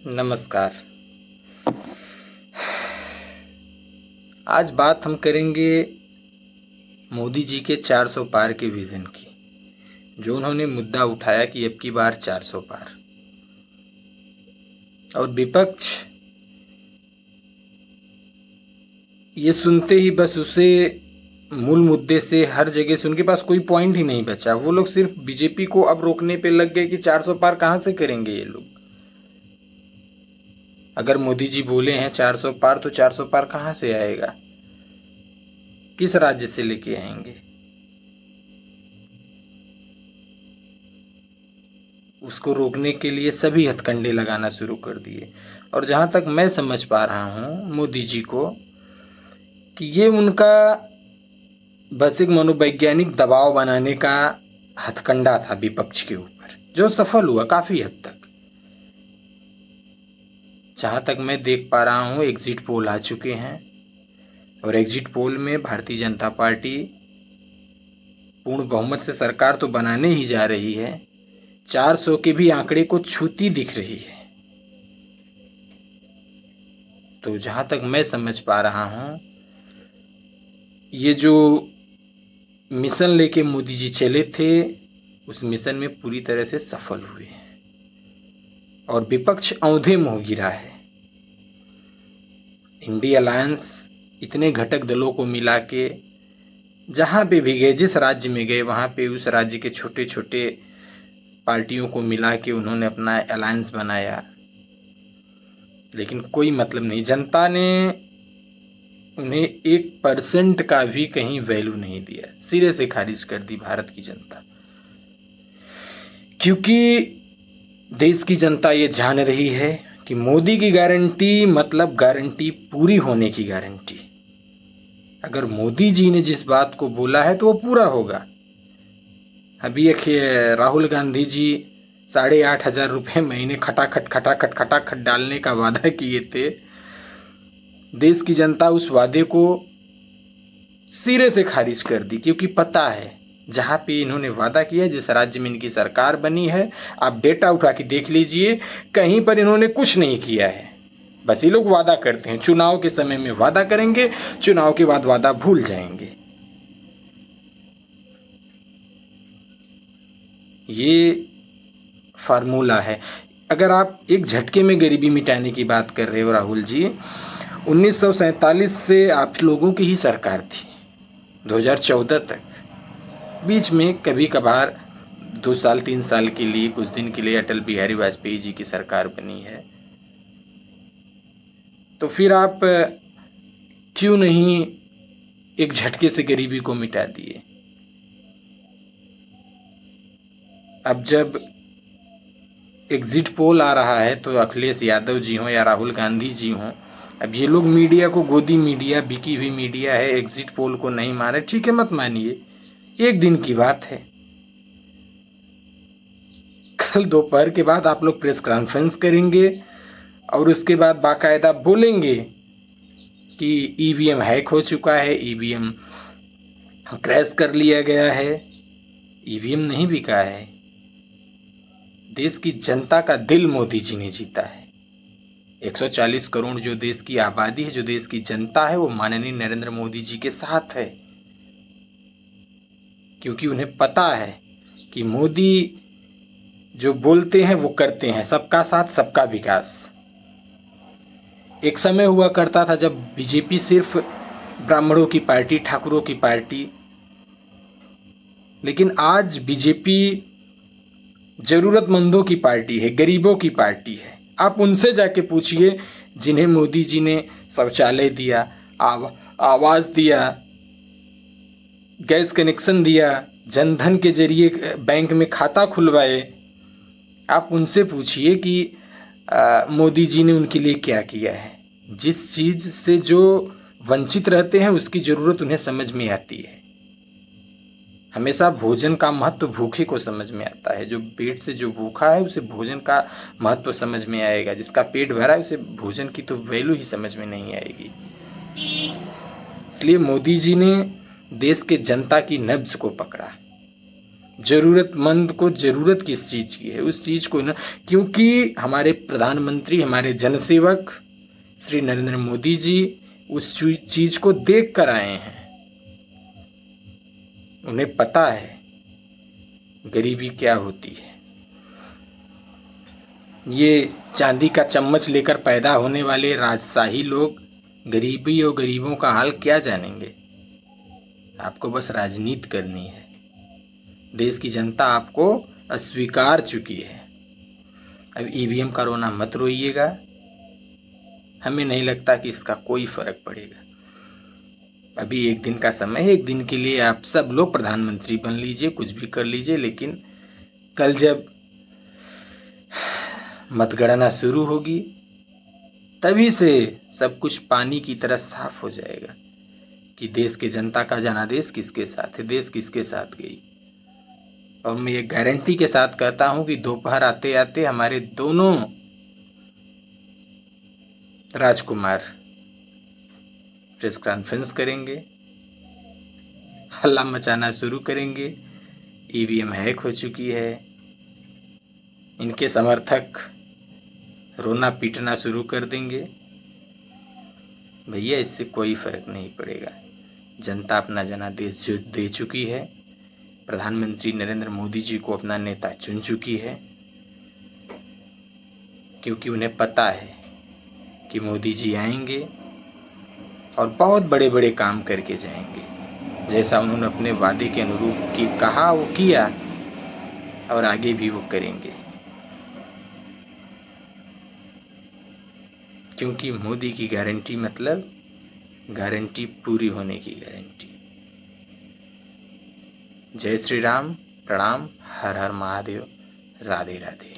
नमस्कार। आज बात हम करेंगे मोदी जी के 400 पार के विजन की, जो उन्होंने मुद्दा उठाया कि अब की बार 400 पार, और विपक्ष ये सुनते ही बस उसे मूल मुद्दे से हर जगह से उनके पास कोई पॉइंट ही नहीं बचा। वो लोग सिर्फ बीजेपी को अब रोकने पे लग गए कि 400 पार कहां से करेंगे ये लोग। अगर मोदी जी बोले हैं 400 पार, तो 400 पार कहां से आएगा, किस राज्य से लेके आएंगे। उसको रोकने के लिए सभी हथकंडे लगाना शुरू कर दिए। और जहां तक मैं समझ पा रहा हूं मोदी जी को, कि ये उनका बस एक मनोवैज्ञानिक दबाव बनाने का हथकंडा था विपक्ष के ऊपर, जो सफल हुआ काफी हद तक। जहां तक मैं देख पा रहा हूं एग्जिट पोल आ चुके हैं, और एग्जिट पोल में भारतीय जनता पार्टी पूर्ण बहुमत से सरकार तो बनाने ही जा रही है, 400 के भी आंकड़े को छूती दिख रही है। तो जहां तक मैं समझ पा रहा हूं, ये जो मिशन लेके मोदी जी चले थे, उस मिशन में पूरी तरह से सफल हुए हैं, और विपक्ष औंधे मुंह गिरा है। इंडिया अलायंस इतने घटक दलों को मिला के जहां पे भी गए, जिस राज्य में गए, वहां पे उस राज्य के छोटे छोटे पार्टियों को मिला के उन्होंने अपना अलायंस बनाया, लेकिन कोई मतलब नहीं। जनता ने उन्हें 1% का भी कहीं वैल्यू नहीं दिया, सिरे से खारिज कर दी भारत की जनता। क्योंकि देश की जनता ये जान रही है कि मोदी की गारंटी मतलब गारंटी पूरी होने की गारंटी। अगर मोदी जी ने जिस बात को बोला है तो वो पूरा होगा। अभी एक राहुल गांधी जी 8,500 रुपये महीने खटाखट डालने का वादा किए थे। देश की जनता उस वादे को सिरे से खारिज कर दी, क्योंकि पता है जहां पे इन्होंने वादा किया, जिस राज्य में इनकी सरकार बनी है, आप डेटा उठा के देख लीजिए, कहीं पर इन्होंने कुछ नहीं किया है। बस ये लोग वादा करते हैं, चुनाव के समय में वादा करेंगे, चुनाव के बाद वादा भूल जाएंगे। ये फार्मूला है। अगर आप एक झटके में गरीबी मिटाने की बात कर रहे हो राहुल जी, 1947 से आप लोगों की ही सरकार थी 2014 तक। बीच में कभी कभार 2 साल 3 साल के लिए, कुछ दिन के लिए अटल बिहारी वाजपेयी जी की सरकार बनी है। तो फिर आप क्यों नहीं एक झटके से गरीबी को मिटा दिए। अब जब एग्जिट पोल आ रहा है तो अखिलेश यादव जी हों या राहुल गांधी जी हों, अब ये लोग मीडिया को, गोदी मीडिया, बिकी हुई मीडिया है, एग्जिट पोल को नहीं माने, ठीक है, मत मानिए, एक दिन की बात है। कल दोपहर के बाद आप लोग प्रेस कॉन्फ्रेंस करेंगे और उसके बाद बाकायदा बोलेंगे कि ईवीएम हैक हो चुका है, ईवीएम क्रैश कर लिया गया है। ईवीएम नहीं बिका है, देश की जनता का दिल मोदी जी ने जीता है। 140 करोड़ जो देश की आबादी है, जो देश की जनता है, वो माननीय नरेंद्र मोदी जी के साथ है, क्योंकि उन्हें पता है कि मोदी जो बोलते हैं वो करते हैं। सबका साथ, सबका विकास। एक समय हुआ करता था जब बीजेपी सिर्फ ब्राह्मणों की पार्टी, ठाकुरों की पार्टी, लेकिन आज बीजेपी जरूरतमंदों की पार्टी है, गरीबों की पार्टी है। आप उनसे जाके पूछिए जिन्हें मोदी जी ने शौचालय दिया, आवास दिया, गैस कनेक्शन दिया, जनधन के जरिए बैंक में खाता खुलवाए। आप उनसे पूछिए कि मोदी जी ने उनके लिए क्या किया है। जिस चीज से जो वंचित रहते हैं उसकी जरूरत उन्हें समझ में आती है। हमेशा भोजन का महत्व भूखे को समझ में आता है। जो पेट से जो भूखा है उसे भोजन का महत्व समझ में आएगा, जिसका पेट भरा है उसे भोजन की तो वैल्यू ही समझ में नहीं आएगी। इसलिए मोदी जी ने देश के जनता की नब्ज को पकड़ा। जरूरतमंद को जरूरत किस चीज की है उस चीज को ना, क्योंकि हमारे प्रधानमंत्री, हमारे जनसेवक श्री नरेंद्र मोदी जी उस चीज को देख कर आए हैं। उन्हें पता है गरीबी क्या होती है। ये चांदी का चम्मच लेकर पैदा होने वाले राजशाही लोग गरीबी और गरीबों का हाल क्या जानेंगे। आपको बस राजनीति करनी है। देश की जनता आपको अस्वीकार चुकी है। अब ईवीएम का रोना मत रोइएगा, हमें नहीं लगता कि इसका कोई फर्क पड़ेगा। अभी एक दिन का समय है, एक दिन के लिए आप सब लोग प्रधानमंत्री बन लीजिए, कुछ भी कर लीजिए, लेकिन कल जब मतगणना शुरू होगी तभी से सब कुछ पानी की तरह साफ हो जाएगा कि देश के जनता का जनादेश किसके साथ है, देश किसके साथ गई। और मैं ये गारंटी के साथ कहता हूं कि दोपहर आते आते हमारे दोनों राजकुमार प्रेस कॉन्फ्रेंस करेंगे, हल्ला मचाना शुरू करेंगे। ईवीएम हैक हो चुकी है, इनके समर्थक रोना पीटना शुरू कर देंगे। भैया इससे कोई फर्क नहीं पड़ेगा। जनता अपना जनादेश दे चुकी है, प्रधानमंत्री नरेंद्र मोदी जी को अपना नेता चुन चुकी है, क्योंकि उन्हें पता है कि मोदी जी आएंगे और बहुत बड़े बड़े काम करके जाएंगे। जैसा उन्होंने अपने वादे के अनुरूप की कहा वो किया और आगे भी वो करेंगे, क्योंकि मोदी की गारंटी मतलब गारंटी पूरी होने की गारंटी। जय श्री राम, प्रणाम, हर हर महादेव, राधे राधे।